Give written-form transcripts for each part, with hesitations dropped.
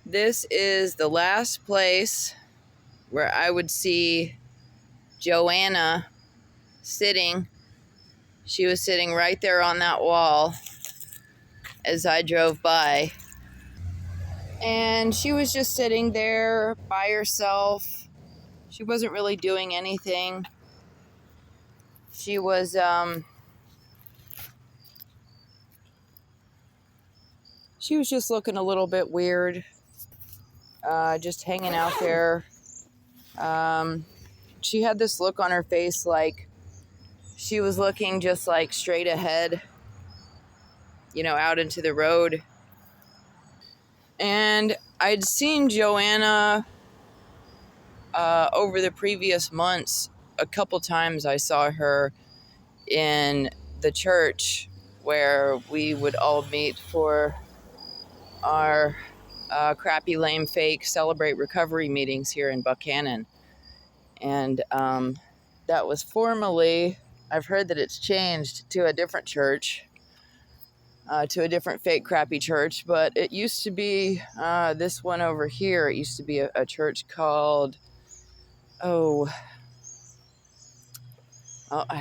This is the last place where I would see Joanna sitting. She was sitting right there on that wall as I drove by. And she was just sitting there by herself. She wasn't really doing anything. She was just looking a little bit weird, just hanging out there. She had this look on her face like she was looking just like straight ahead, out into the road. And I'd seen Joanna over the previous months. A couple times I saw her in the church where we would all meet for our crappy, lame, fake Celebrate Recovery meetings here in Buckhannon. And that was formerly, I've heard that it's changed to a different church, to a different fake, crappy church. But it used to be this one over here. It used to be a church called, I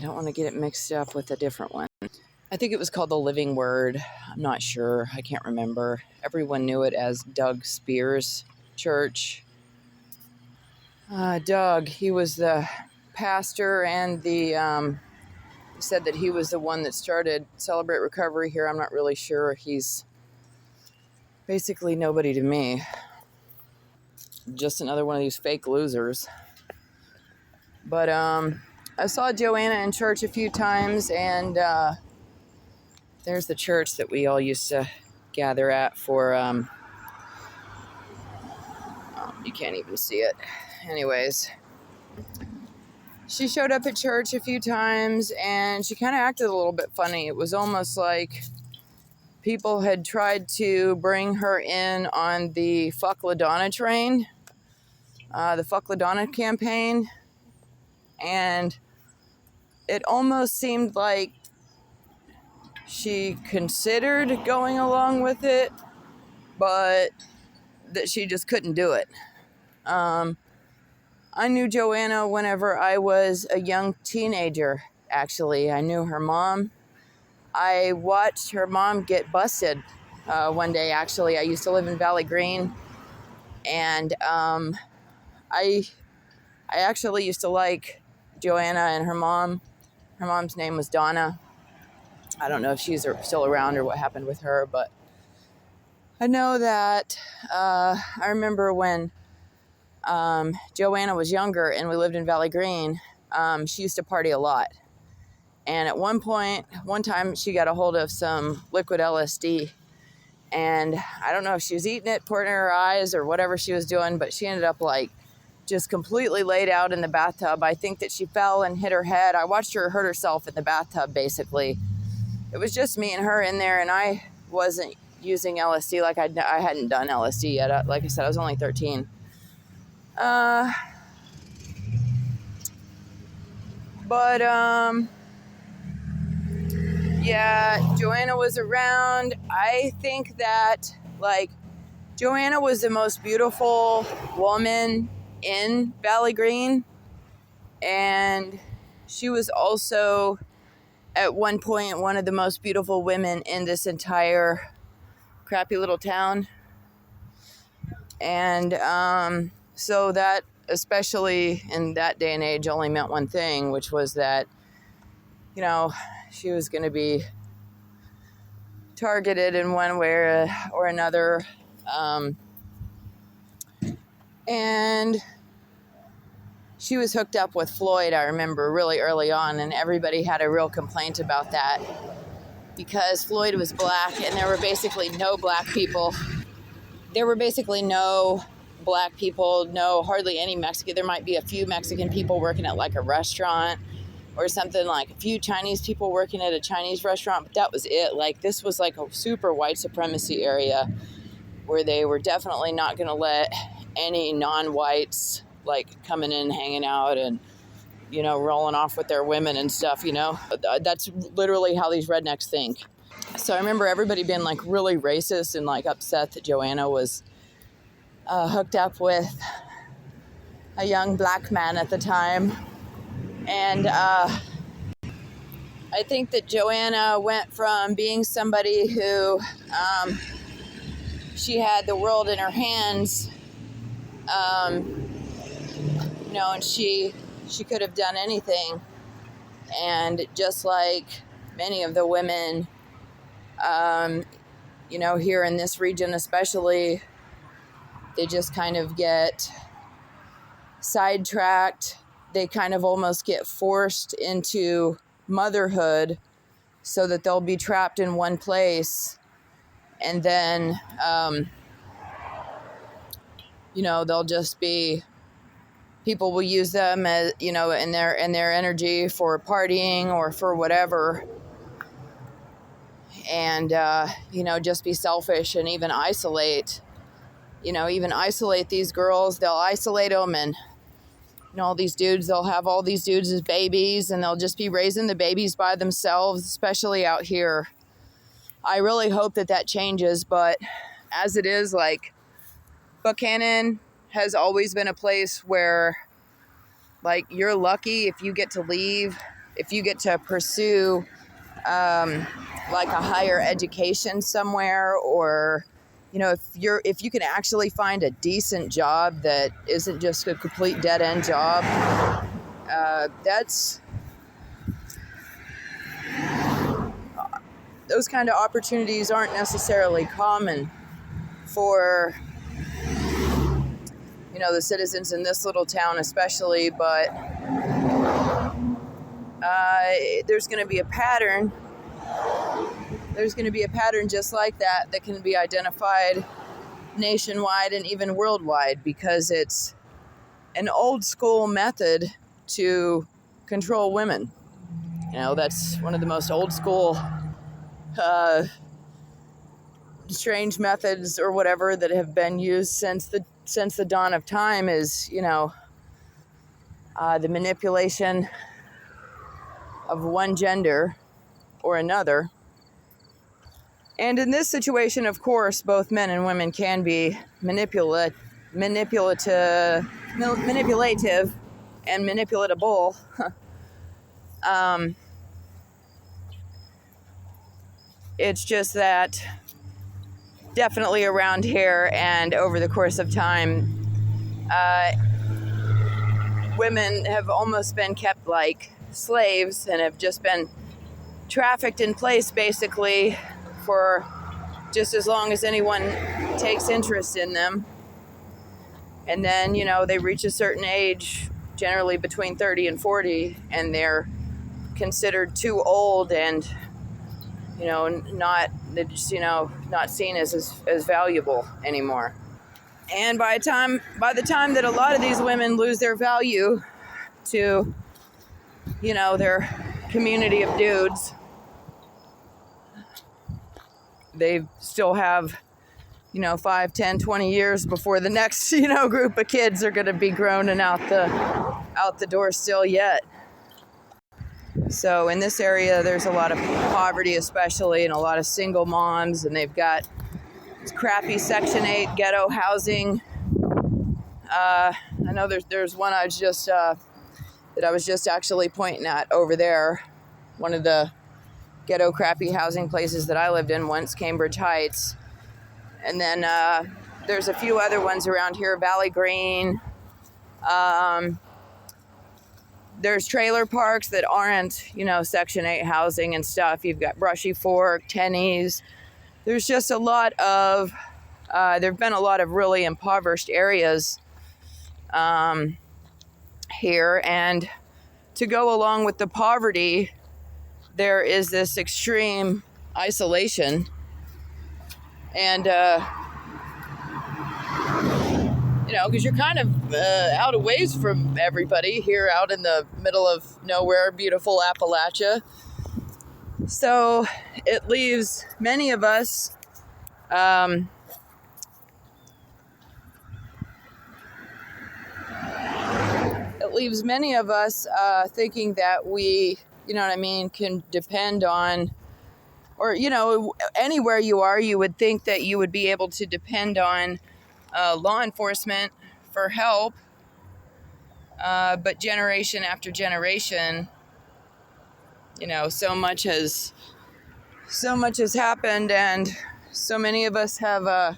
don't want to get it mixed up with a different one. I think it was called the Living Word. I'm not sure. I can't remember. Everyone knew it as Doug Spears Church. Doug, he was the pastor and he said that he was the one that started Celebrate Recovery here. I'm not really sure. He's basically nobody to me. Just another one of these fake losers. But I saw Joanna in church a few times, and there's the church that we all used to gather at for, you can't even see it. Anyways, she showed up at church a few times, and she kind of acted a little bit funny. It was almost like people had tried to bring her in on the Fuck LaDonna train, the Fuck LaDonna campaign, and it almost seemed like she considered going along with it, but that she just couldn't do it. I knew Joanna whenever I was a young teenager, actually. I knew her mom. I watched her mom get busted one day, actually. I used to live in Valley Green, and I actually used to like Joanna and her mom. Her mom's name was Donna. I don't know if she's still around or what happened with her, but I know that I remember when Joanna was younger and we lived in Valley Green, she used to party a lot. And at one time she got a hold of some liquid LSD, and I don't know if she was eating it, pouring it in her eyes or whatever she was doing, but she ended up like just completely laid out in the bathtub. I think that she fell and hit her head. I watched her hurt herself in the bathtub, basically. It was just me and her in there, and I wasn't using LSD. Like I hadn't done LSD yet. Like I said, I was only 13. Yeah, Joanna was around. I think that, like, Joanna was the most beautiful woman in Valley Green, and she was also, at one point, one of the most beautiful women in this entire crappy little town. And so that, especially in that day and age, only meant one thing, which was that, she was going to be targeted in one way or another. And she was hooked up with Floyd, I remember, really early on, and everybody had a real complaint about that because Floyd was black and there were basically no black people. Hardly any Mexican. There might be a few Mexican people working at like a restaurant or something, like a few Chinese people working at a Chinese restaurant, but that was it. Like, this was like a super white supremacy area where they were definitely not going to let any non-whites like coming in, hanging out and, rolling off with their women and stuff, That's literally how these rednecks think. So I remember everybody being like really racist and like upset that Joanna was hooked up with a young black man at the time. And I think that Joanna went from being somebody who she had the world in her hands, and she could have done anything. And just like many of the women, here in this region especially, they just kind of get sidetracked. They kind of almost get forced into motherhood so that they'll be trapped in one place. And then, they'll just be, people will use them as, in their energy for partying or for whatever. And, just be selfish and even isolate these girls. They'll isolate them, and all these dudes, they'll have all these dudes as babies, and they'll just be raising the babies by themselves, especially out here. I really hope that changes, but as it is, like, Buckhannon has always been a place where, like, you're lucky if you get to leave, if you get to pursue like a higher education somewhere, or if you can actually find a decent job that isn't just a complete dead-end job. Those kind of opportunities aren't necessarily common for the citizens in this little town especially, but there's going to be a pattern. There's going to be a pattern just like that can be identified nationwide and even worldwide, because it's an old school method to control women. That's one of the most old school strange methods or whatever that have been used since the dawn of time is, the manipulation of one gender or another. And in this situation, of course, both men and women can be manipulative and manipulatable. It's just that definitely around here and over the course of time, women have almost been kept like slaves and have just been trafficked in place basically for just as long as anyone takes interest in them. And then, they reach a certain age, generally between 30 and 40, and they're considered too old and, not seen as valuable anymore. And by the time that a lot of these women lose their value to, their community of dudes, they still have, 5, 10, 20 years before the next, group of kids are going to be grown and out the door still yet. So in this area, there's a lot of poverty especially, and a lot of single moms, and they've got crappy Section 8 ghetto housing. I know there's one I was just actually pointing at over there. One of the ghetto crappy housing places that I lived in once, Cambridge Heights. And then there's a few other ones around here, Valley Green. There's trailer parks that aren't, Section 8 housing and stuff. You've got Brushy Fork, Tenney's. There's just a lot of, there have been a lot of really impoverished areas here. And to go along with the poverty, there is this extreme isolation. And, because you're kind of out of ways from everybody here out in the middle of nowhere, beautiful Appalachia. So it leaves many of us thinking that we, can depend on, or, anywhere you are, you would think that you would be able to depend on law enforcement for help, but generation after generation, so much has happened, and so many of us have